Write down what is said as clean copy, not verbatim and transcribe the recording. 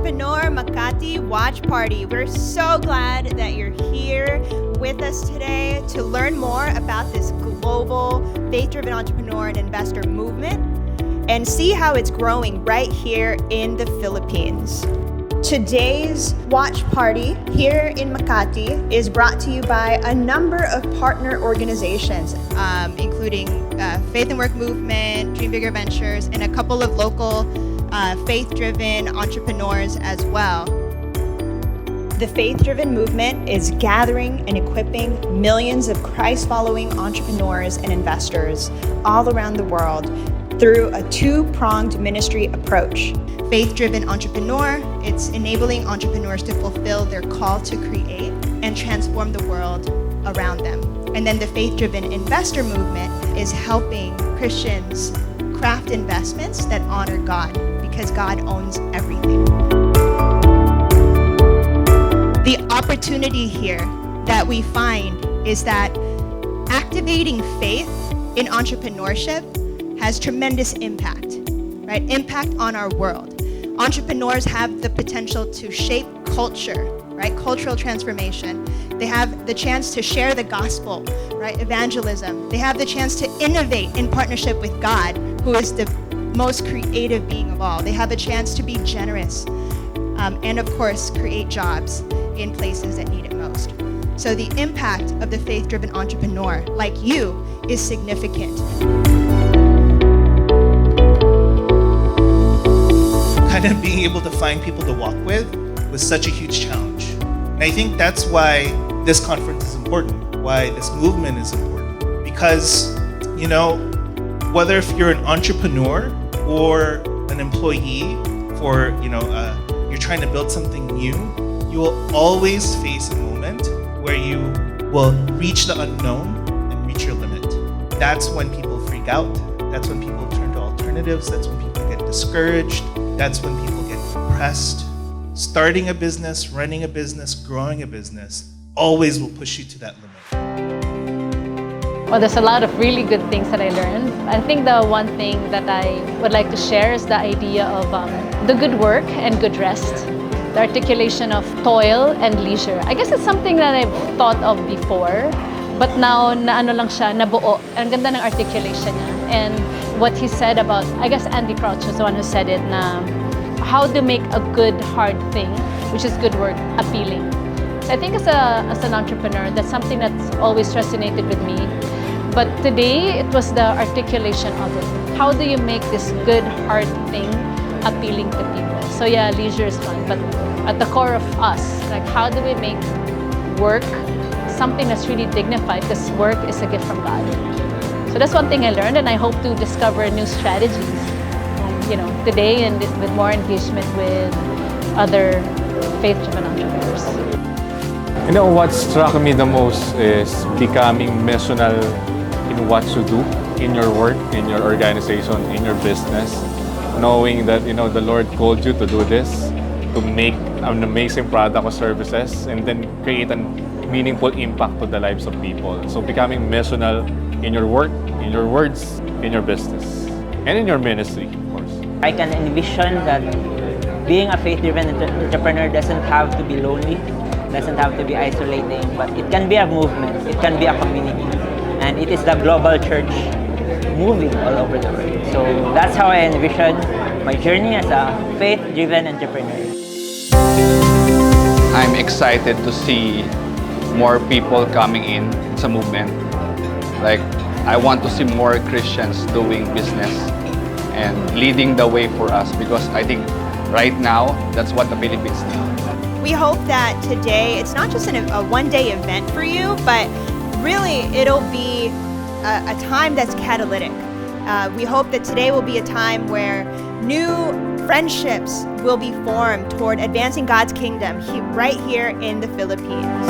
Entrepreneur Makati Watch Party. We're so glad that you're here with us today to learn more about this global faith-driven entrepreneur and investor movement and see how it's growing right here in the Philippines. Today's watch party here in Makati is brought to you by a number of partner organizations, including Faith and Work Movement, Dream Bigger Ventures, and a couple of local faith-driven entrepreneurs as well. The faith-driven movement is gathering and equipping millions of Christ-following entrepreneurs and investors all around the world through a two-pronged ministry approach. Faith-driven entrepreneur, it's enabling entrepreneurs to fulfill their call to create and transform the world around them. And then the faith-driven investor movement is helping Christians craft investments that honor God, because God owns everything. The opportunity here that we find is that activating faith in entrepreneurship has tremendous impact, right? Impact on our world. Entrepreneurs have the potential to shape culture, right? Cultural transformation. They have the chance to share the gospel, right? Evangelism. They have the chance to innovate in partnership with God, who is the most creative being of all. They have a chance to be generous and, of course, create jobs in places that need it most. So the impact of the faith-driven entrepreneur, like you, is significant. Kind of being able to find people to walk with was such a huge challenge. And I think that's why this conference is important, why this movement is important. Because, you know, whether if you're an entrepreneur or an employee or, you're trying to build something new, you will always face a moment where you will reach the unknown and reach your limit. That's when people freak out. That's when people turn to alternatives. That's when people get discouraged. That's when people get depressed. Starting a business, running a business, growing a business always will push you to that limit. Well, there's a lot of really good things that I learned. I think the one thing that I would like to share is the idea of the good work and good rest. The articulation of toil and leisure. I guess it's something that I've thought of before, but now nabuo. Ang ganda ng articulation niya. And what he said about, I guess Andy Crouch was the one who said it, na how to make a good hard thing, which is good work, appealing. So I think as an entrepreneur, that's something that's always resonated with me. But today, it was the articulation of it. How do you make this good hard thing appealing to people? So yeah, leisure is fun, but at the core of us, like how do we make work something that's really dignified, because work is a gift from God. So that's one thing I learned, and I hope to discover new strategies, today, and with more engagement with other faith-driven entrepreneurs. What struck me the most is becoming missional in what you do, in your work, in your organization, in your business. Knowing that, the Lord called you to do this, to make an amazing product or services, and then create a meaningful impact to the lives of people. So becoming missional in your work, in your words, in your business, and in your ministry, of course. I can envision that being a faith-driven entrepreneur doesn't have to be lonely, doesn't have to be isolating, but it can be a movement, it can be a community, and it is the global church moving all over the world. So that's how I envision my journey as a faith-driven entrepreneur. I'm excited to see more people coming in sa movement. Like, I want to see more Christians doing business and leading the way for us, because I think right now, that's what the Philippines need. We hope that today, it's not just a one-day event for you, but really it'll be a time that's catalytic. We hope that today will be a time where new friendships will be formed toward advancing God's kingdom right here in the Philippines.